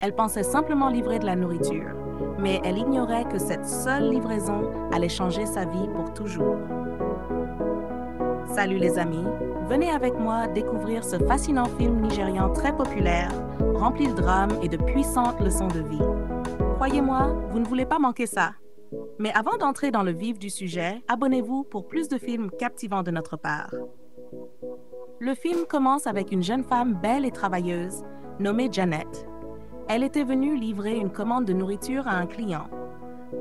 Elle pensait simplement livrer de la nourriture, mais elle ignorait que cette seule livraison allait changer sa vie pour toujours. Salut les amis, venez avec moi découvrir ce fascinant film nigérian très populaire, rempli de drames et de puissantes leçons de vie. Croyez-moi, vous ne voulez pas manquer ça. Mais avant d'entrer dans le vif du sujet, abonnez-vous pour plus de films captivants de notre part. Le film commence avec une jeune femme belle et travailleuse, nommée Janet. Elle était venue livrer une commande de nourriture à un client.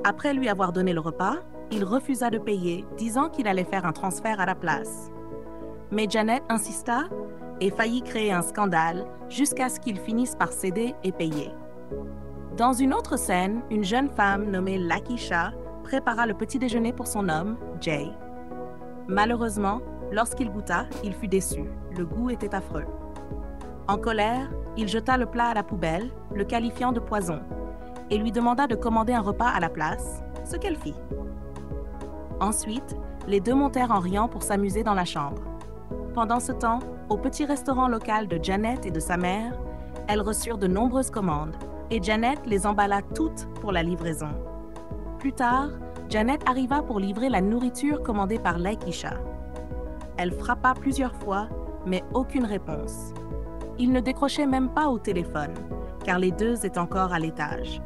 Après lui avoir donné le repas, il refusa de payer, disant qu'il allait faire un transfert à la place. Mais Janet insista et faillit créer un scandale jusqu'à ce qu'il finisse par céder et payer. Dans une autre scène, une jeune femme nommée Lakisha prépara le petit déjeuner pour son homme, Jay. Malheureusement, lorsqu'il goûta, il fut déçu. Le goût était affreux. En colère, il jeta le plat à la poubelle, le qualifiant de poison, et lui demanda de commander un repas à la place, ce qu'elle fit. Ensuite, les deux montèrent en riant pour s'amuser dans la chambre. Pendant ce temps, au petit restaurant local de Janet et de sa mère, elles reçurent de nombreuses commandes, et Janet les emballa toutes pour la livraison. Plus tard, Janet arriva pour livrer la nourriture commandée par Lakisha. Elle frappa plusieurs fois, mais aucune réponse. Il ne décrochait même pas au téléphone, car les deux étaient encore à l'étage.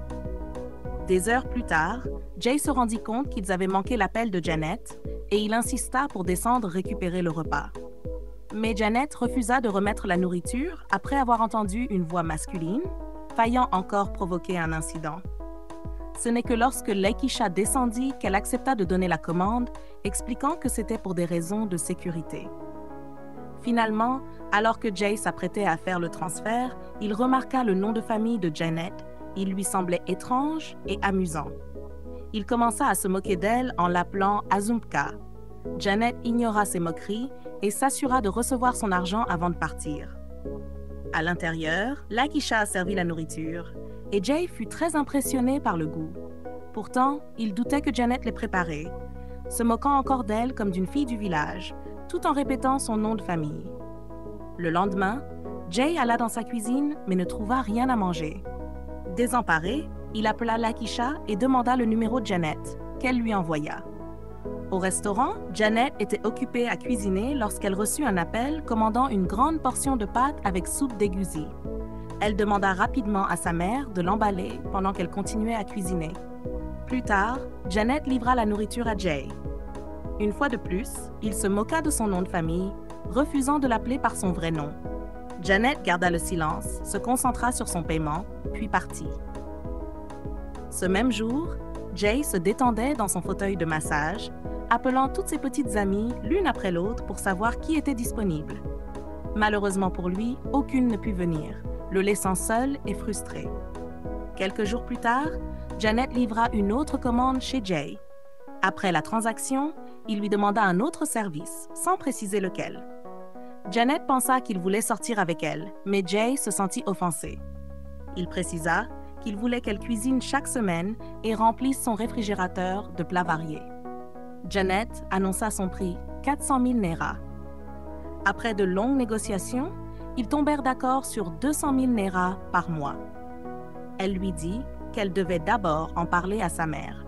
Des heures plus tard, Jay se rendit compte qu'ils avaient manqué l'appel de Janet et il insista pour descendre récupérer le repas. Mais Janet refusa de remettre la nourriture après avoir entendu une voix masculine, faillant encore provoquer un incident. Ce n'est que lorsque Lakisha descendit qu'elle accepta de donner la commande, expliquant que c'était pour des raisons de sécurité. Finalement, alors que Jay s'apprêtait à faire le transfert, il remarqua le nom de famille de Janet. Il lui semblait étrange et amusant. Il commença à se moquer d'elle en l'appelant Azumpka. Janet ignora ses moqueries et s'assura de recevoir son argent avant de partir. À l'intérieur, Lakisha servit la nourriture et Jay fut très impressionné par le goût. Pourtant, il doutait que Janet l'ait préparée, se moquant encore d'elle comme d'une fille du village, tout en répétant son nom de famille. Le lendemain, Jay alla dans sa cuisine mais ne trouva rien à manger. Désemparé, il appela Lakisha et demanda le numéro de Janet, qu'elle lui envoya. Au restaurant, Janet était occupée à cuisiner lorsqu'elle reçut un appel commandant une grande portion de pâtes avec soupe d'égusi. Elle demanda rapidement à sa mère de l'emballer pendant qu'elle continuait à cuisiner. Plus tard, Janet livra la nourriture à Jay. Une fois de plus, il se moqua de son nom de famille, refusant de l'appeler par son vrai nom. Janet garda le silence, se concentra sur son paiement, puis partit. Ce même jour, Jay se détendait dans son fauteuil de massage, appelant toutes ses petites amies l'une après l'autre pour savoir qui était disponible. Malheureusement pour lui, aucune ne put venir, le laissant seul et frustré. Quelques jours plus tard, Janet livra une autre commande chez Jay. Après la transaction, il lui demanda un autre service, sans préciser lequel. Janet pensa qu'il voulait sortir avec elle, mais Jay se sentit offensé. Il précisa qu'il voulait qu'elle cuisine chaque semaine et remplisse son réfrigérateur de plats variés. Janet annonça son prix, 400 000 naira. Après de longues négociations, ils tombèrent d'accord sur 200 000 naira par mois. Elle lui dit qu'elle devait d'abord en parler à sa mère.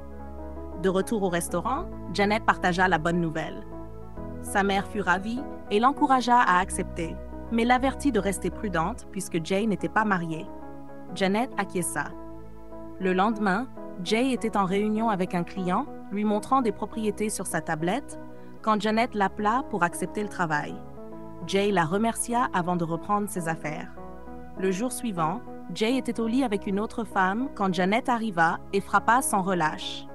De retour au restaurant, Janet partagea la bonne nouvelle. Sa mère fut ravie et l'encouragea à accepter, mais l'avertit de rester prudente puisque Jay n'était pas marié. Janet acquiesça. Le lendemain, Jay était en réunion avec un client, lui montrant des propriétés sur sa tablette, quand Janet l'appela pour accepter le travail. Jay la remercia avant de reprendre ses affaires. Le jour suivant, Jay était au lit avec une autre femme quand Janet arriva et frappa sans relâche.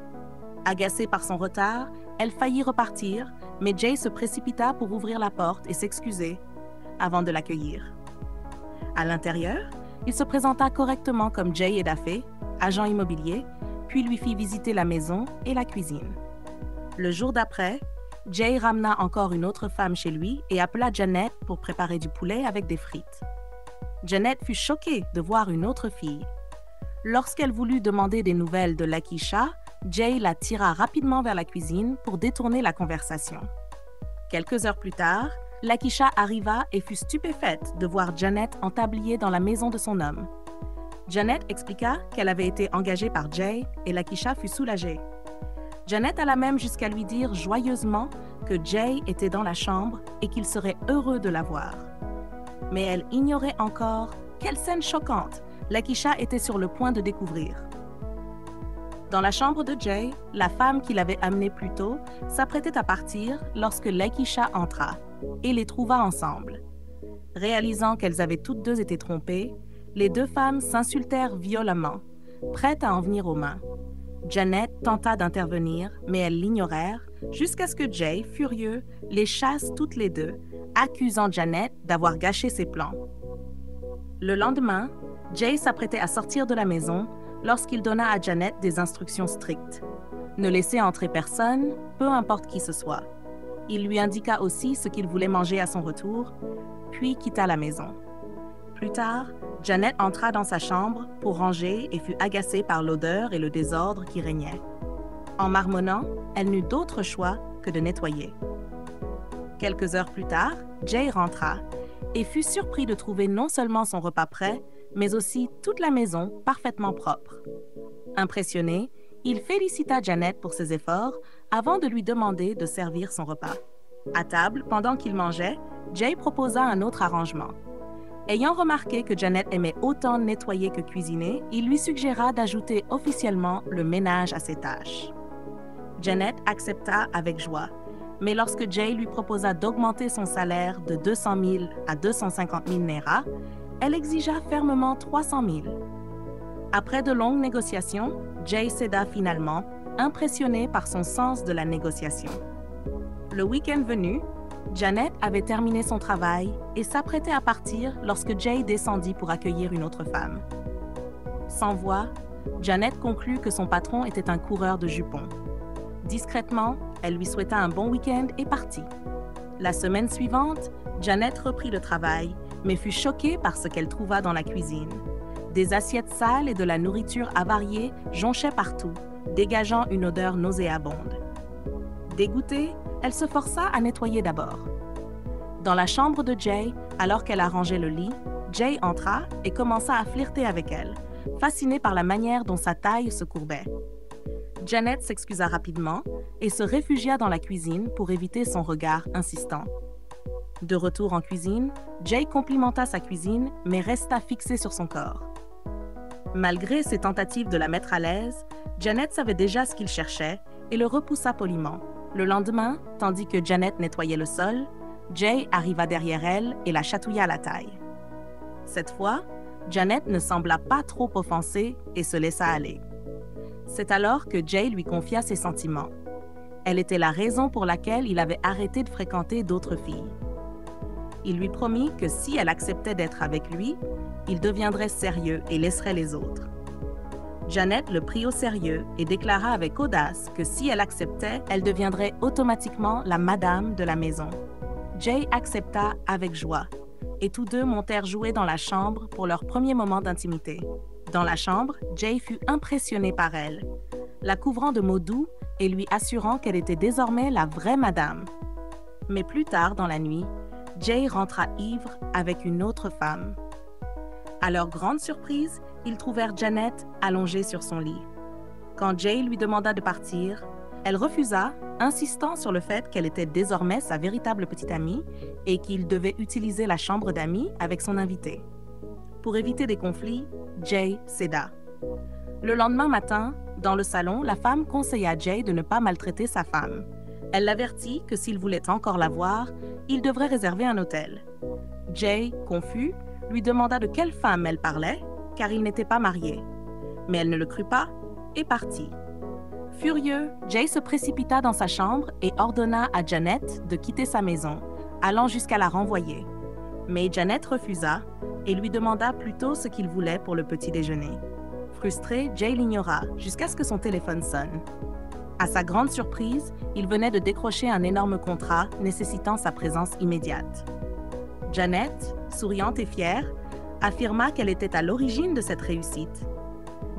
Agacée par son retard, elle faillit repartir, mais Jay se précipita pour ouvrir la porte et s'excuser avant de l'accueillir. À l'intérieur, il se présenta correctement comme Jay Edafé, agent immobilier, puis lui fit visiter la maison et la cuisine. Le jour d'après, Jay ramena encore une autre femme chez lui et appela Janet pour préparer du poulet avec des frites. Janet fut choquée de voir une autre fille. Lorsqu'elle voulut demander des nouvelles de Lakisha, Jay la tira rapidement vers la cuisine pour détourner la conversation. Quelques heures plus tard, Lakisha arriva et fut stupéfaite de voir Janet entablier dans la maison de son homme. Janet expliqua qu'elle avait été engagée par Jay et Lakeisha fut soulagée. Janet alla même jusqu'à lui dire joyeusement que Jay était dans la chambre et qu'il serait heureux de la voir. Mais elle ignorait encore quelle scène choquante Lakeisha était sur le point de découvrir. Dans la chambre de Jay, la femme qui l'avait amenée plus tôt s'apprêtait à partir lorsque Lakeisha entra et les trouva ensemble. Réalisant qu'elles avaient toutes deux été trompées, les deux femmes s'insultèrent violemment, prêtes à en venir aux mains. Janet tenta d'intervenir, mais elles l'ignorèrent jusqu'à ce que Jay, furieux, les chasse toutes les deux, accusant Janet d'avoir gâché ses plans. Le lendemain, Jay s'apprêtait à sortir de la maison lorsqu'il donna à Janet des instructions strictes. Ne laisser entrer personne, peu importe qui ce soit. Il lui indiqua aussi ce qu'il voulait manger à son retour, puis quitta la maison. Plus tard, Janet entra dans sa chambre pour ranger et fut agacée par l'odeur et le désordre qui régnaient. En marmonnant, elle n'eut d'autre choix que de nettoyer. Quelques heures plus tard, Jay rentra et fut surpris de trouver non seulement son repas prêt, mais aussi toute la maison parfaitement propre. Impressionné, il félicita Janet pour ses efforts avant de lui demander de servir son repas. À table, pendant qu'il mangeait, Jay proposa un autre arrangement. Ayant remarqué que Janet aimait autant nettoyer que cuisiner, il lui suggéra d'ajouter officiellement le ménage à ses tâches. Janet accepta avec joie, mais lorsque Jay lui proposa d'augmenter son salaire de 200 000 à 250 000 Naira, elle exigea fermement 300 000. Après de longues négociations, Jay céda finalement, impressionné par son sens de la négociation. Le week-end venu, Janet avait terminé son travail et s'apprêtait à partir lorsque Jay descendit pour accueillir une autre femme. Sans voix, Janet conclut que son patron était un coureur de jupons. Discrètement, elle lui souhaita un bon week-end et partit. La semaine suivante, Janet reprit le travail, mais fut choquée par ce qu'elle trouva dans la cuisine. Des assiettes sales et de la nourriture avariée jonchaient partout, dégageant une odeur nauséabonde. Dégoûtée, elle se força à nettoyer d'abord. Dans la chambre de Jay, alors qu'elle arrangeait le lit, Jay entra et commença à flirter avec elle, fasciné par la manière dont sa taille se courbait. Janet s'excusa rapidement et se réfugia dans la cuisine pour éviter son regard insistant. De retour en cuisine, Jay complimenta sa cuisine, mais resta fixé sur son corps. Malgré ses tentatives de la mettre à l'aise, Janet savait déjà ce qu'il cherchait et le repoussa poliment. Le lendemain, tandis que Janet nettoyait le sol, Jay arriva derrière elle et la chatouilla à la taille. Cette fois, Janet ne sembla pas trop offensée et se laissa aller. C'est alors que Jay lui confia ses sentiments. Elle était la raison pour laquelle il avait arrêté de fréquenter d'autres filles. Il lui promit que si elle acceptait d'être avec lui, il deviendrait sérieux et laisserait les autres. Janet le prit au sérieux et déclara avec audace que si elle acceptait, elle deviendrait automatiquement la madame de la maison. Jay accepta avec joie et tous deux montèrent jouer dans la chambre pour leur premier moment d'intimité. Dans la chambre, Jay fut impressionné par elle, la couvrant de mots doux et lui assurant qu'elle était désormais la vraie madame. Mais plus tard dans la nuit, Jay rentra ivre avec une autre femme. À leur grande surprise, ils trouvèrent Janet allongée sur son lit. Quand Jay lui demanda de partir, elle refusa, insistant sur le fait qu'elle était désormais sa véritable petite amie et qu'il devait utiliser la chambre d'amis avec son invité. Pour éviter des conflits, Jay céda. Le lendemain matin, dans le salon, la femme conseilla Jay de ne pas maltraiter sa femme. Elle l'avertit que s'il voulait encore la voir, il devrait réserver un hôtel. Jay, confus, lui demanda de quelle femme elle parlait, car il n'était pas marié. Mais elle ne le crut pas et partit. Furieux, Jay se précipita dans sa chambre et ordonna à Janet de quitter sa maison, allant jusqu'à la renvoyer. Mais Janet refusa et lui demanda plutôt ce qu'il voulait pour le petit déjeuner. Frustré, Jay l'ignora jusqu'à ce que son téléphone sonne. À sa grande surprise, il venait de décrocher un énorme contrat nécessitant sa présence immédiate. Janet, souriante et fière, affirma qu'elle était à l'origine de cette réussite,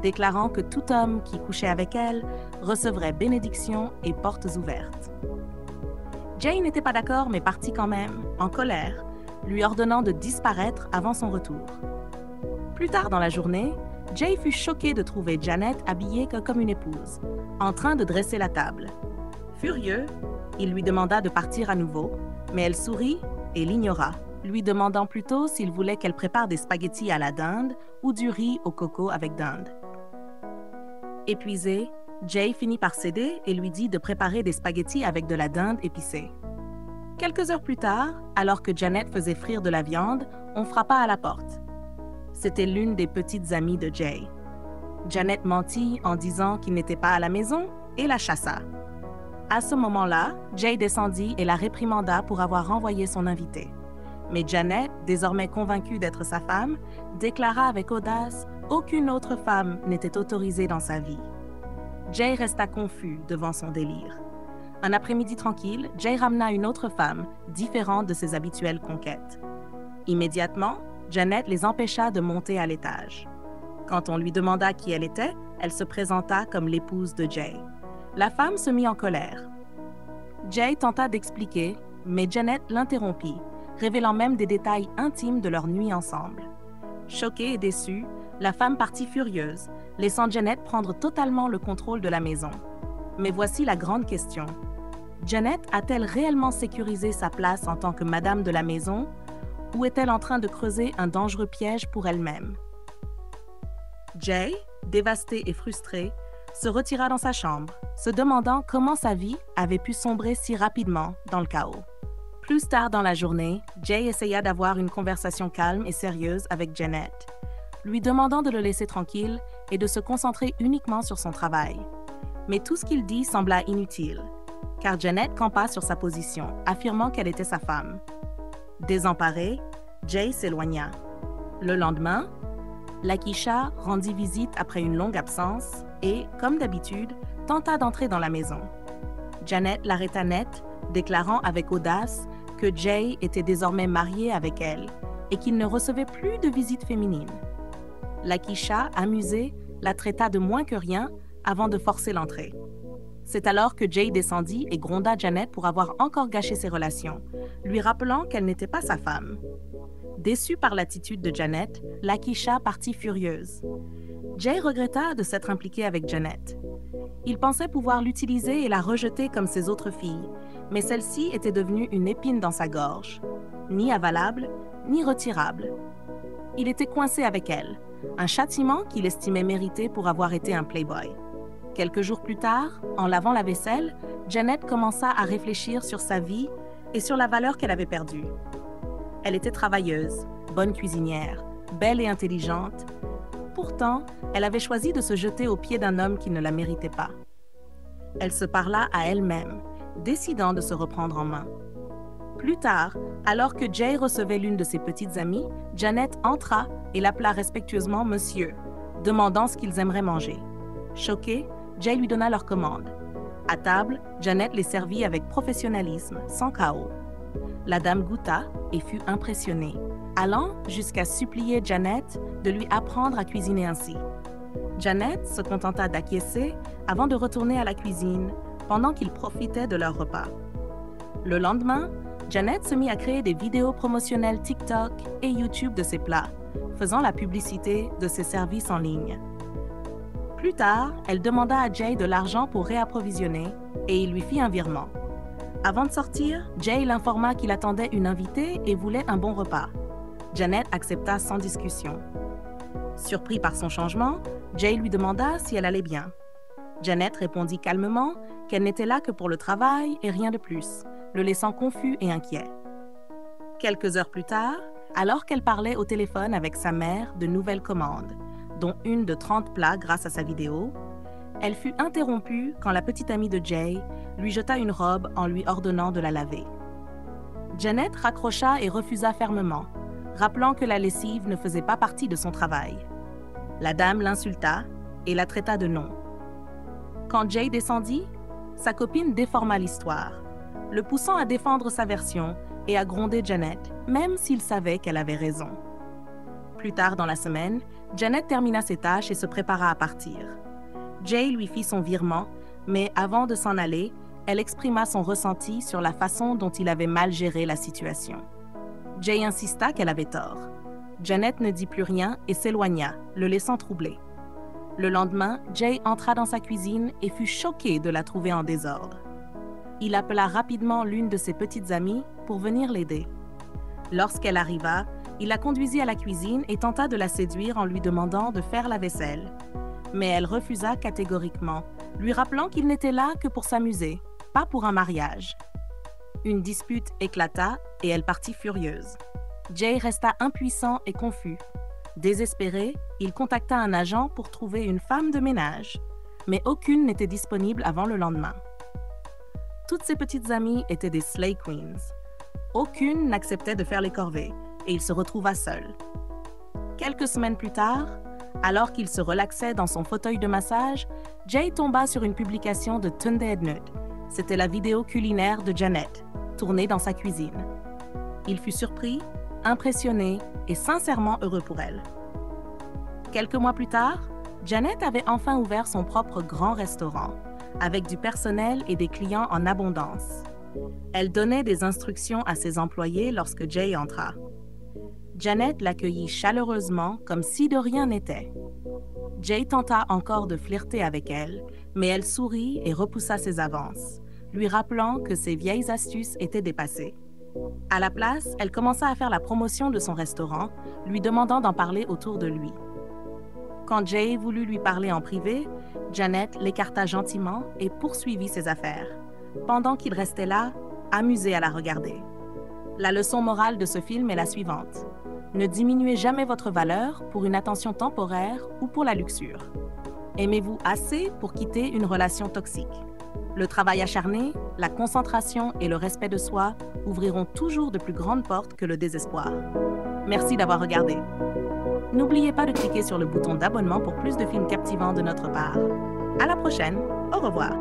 déclarant que tout homme qui couchait avec elle recevrait bénédiction et portes ouvertes. Jay n'était pas d'accord mais partit quand même, en colère, lui ordonnant de disparaître avant son retour. Plus tard dans la journée, Jay fut choqué de trouver Janet habillée comme une épouse, en train de dresser la table. Furieux, il lui demanda de partir à nouveau, mais elle sourit et l'ignora, lui demandant plutôt s'il voulait qu'elle prépare des spaghettis à la dinde ou du riz au coco avec dinde. Épuisé, Jay finit par céder et lui dit de préparer des spaghettis avec de la dinde épicée. Quelques heures plus tard, alors que Janet faisait frire de la viande, on frappa à la porte. C'était l'une des petites amies de Jay. Janet mentit en disant qu'il n'était pas à la maison et la chassa. À ce moment-là, Jay descendit et la réprimanda pour avoir renvoyé son invité. Mais Janet, désormais convaincue d'être sa femme, déclara avec audace qu'aucune autre femme n'était autorisée dans sa vie. Jay resta confus devant son délire. Un après-midi tranquille, Jay ramena une autre femme, différente de ses habituelles conquêtes. Immédiatement, Janet les empêcha de monter à l'étage. Quand on lui demanda qui elle était, elle se présenta comme l'épouse de Jay. La femme se mit en colère. Jay tenta d'expliquer, mais Janet l'interrompit, révélant même des détails intimes de leur nuit ensemble. Choquée et déçue, la femme partit furieuse, laissant Janet prendre totalement le contrôle de la maison. Mais voici la grande question. Janet a-t-elle réellement sécurisé sa place en tant que madame de la maison ou est-elle en train de creuser un dangereux piège pour elle-même? Jay, dévasté et frustré, se retira dans sa chambre, se demandant comment sa vie avait pu sombrer si rapidement dans le chaos. Plus tard dans la journée, Jay essaya d'avoir une conversation calme et sérieuse avec Janet, lui demandant de le laisser tranquille et de se concentrer uniquement sur son travail. Mais tout ce qu'il dit sembla inutile, car Janet campa sur sa position, affirmant qu'elle était sa femme. Désemparé, Jay s'éloigna. Le lendemain, Lakeisha rendit visite après une longue absence et, comme d'habitude, tenta d'entrer dans la maison. Janet l'arrêta net, déclarant avec audace que Jay était désormais marié avec elle et qu'il ne recevait plus de visites féminines. Lakeisha, amusée, la traita de moins que rien avant de forcer l'entrée. C'est alors que Jay descendit et gronda Janet pour avoir encore gâché ses relations, lui rappelant qu'elle n'était pas sa femme. Déçue par l'attitude de Janet, Lakeisha partit furieuse. Jay regretta de s'être impliqué avec Janet. Il pensait pouvoir l'utiliser et la rejeter comme ses autres filles, mais celle-ci était devenue une épine dans sa gorge, ni avalable, ni retirable. Il était coincé avec elle, un châtiment qu'il estimait mérité pour avoir été un playboy. Quelques jours plus tard, en lavant la vaisselle, Janet commença à réfléchir sur sa vie et sur la valeur qu'elle avait perdue. Elle était travailleuse, bonne cuisinière, belle et intelligente. Pourtant, elle avait choisi de se jeter aux pieds d'un homme qui ne la méritait pas. Elle se parla à elle-même, décidant de se reprendre en main. Plus tard, alors que Jay recevait l'une de ses petites amies, Janet entra et l'appela respectueusement « Monsieur », demandant ce qu'ils aimeraient manger. Choqué, Jay lui donna leur commande. À table, Janet les servit avec professionnalisme, sans chaos. La dame goûta et fut impressionnée, allant jusqu'à supplier Janet de lui apprendre à cuisiner ainsi. Janet se contenta d'acquiescer avant de retourner à la cuisine pendant qu'ils profitaient de leur repas. Le lendemain, Janet se mit à créer des vidéos promotionnelles TikTok et YouTube de ses plats, faisant la publicité de ses services en ligne. Plus tard, elle demanda à Jay de l'argent pour réapprovisionner et il lui fit un virement. Avant de sortir, Jay l'informa qu'il attendait une invitée et voulait un bon repas. Janet accepta sans discussion. Surpris par son changement, Jay lui demanda si elle allait bien. Janet répondit calmement qu'elle n'était là que pour le travail et rien de plus, le laissant confus et inquiet. Quelques heures plus tard, alors qu'elle parlait au téléphone avec sa mère de nouvelles commandes, dont une de 30 plats grâce à sa vidéo, elle fut interrompue quand la petite amie de Jay lui jeta une robe en lui ordonnant de la laver. Janet raccrocha et refusa fermement, rappelant que la lessive ne faisait pas partie de son travail. La dame l'insulta et la traita de nom. Quand Jay descendit, sa copine déforma l'histoire, le poussant à défendre sa version et à gronder Janet, même s'il savait qu'elle avait raison. Plus tard dans la semaine, Janet termina ses tâches et se prépara à partir. Jay lui fit son virement, mais avant de s'en aller, elle exprima son ressenti sur la façon dont il avait mal géré la situation. Jay insista qu'elle avait tort. Janet ne dit plus rien et s'éloigna, le laissant troublé. Le lendemain, Jay entra dans sa cuisine et fut choqué de la trouver en désordre. Il appela rapidement l'une de ses petites amies pour venir l'aider. Lorsqu'elle arriva, il la conduisit à la cuisine et tenta de la séduire en lui demandant de faire la vaisselle. Mais elle refusa catégoriquement, lui rappelant qu'il n'était là que pour s'amuser, pas pour un mariage. Une dispute éclata et elle partit furieuse. Jay resta impuissant et confus. Désespéré, il contacta un agent pour trouver une femme de ménage, mais aucune n'était disponible avant le lendemain. Toutes ses petites amies étaient des slay queens. Aucune n'acceptait de faire les corvées et il se retrouva seul. Quelques semaines plus tard, alors qu'il se relaxait dans son fauteuil de massage, Jay tomba sur une publication de Tunde Ednud. C'était la vidéo culinaire de Janet, tournée dans sa cuisine. Il fut surpris, impressionné et sincèrement heureux pour elle. Quelques mois plus tard, Janet avait enfin ouvert son propre grand restaurant, avec du personnel et des clients en abondance. Elle donnait des instructions à ses employés lorsque Jay entra. Janet l'accueillit chaleureusement comme si de rien n'était. Jay tenta encore de flirter avec elle, mais elle sourit et repoussa ses avances, lui rappelant que ses vieilles astuces étaient dépassées. À la place, elle commença à faire la promotion de son restaurant, lui demandant d'en parler autour de lui. Quand Jay voulut lui parler en privé, Janet l'écarta gentiment et poursuivit ses affaires, pendant qu'il restait là, amusé à la regarder. La leçon morale de ce film est la suivante. Ne diminuez jamais votre valeur pour une attention temporaire ou pour la luxure. Aimez-vous assez pour quitter une relation toxique. Le travail acharné, la concentration et le respect de soi ouvriront toujours de plus grandes portes que le désespoir. Merci d'avoir regardé. N'oubliez pas de cliquer sur le bouton d'abonnement pour plus de films captivants de notre part. À la prochaine. Au revoir.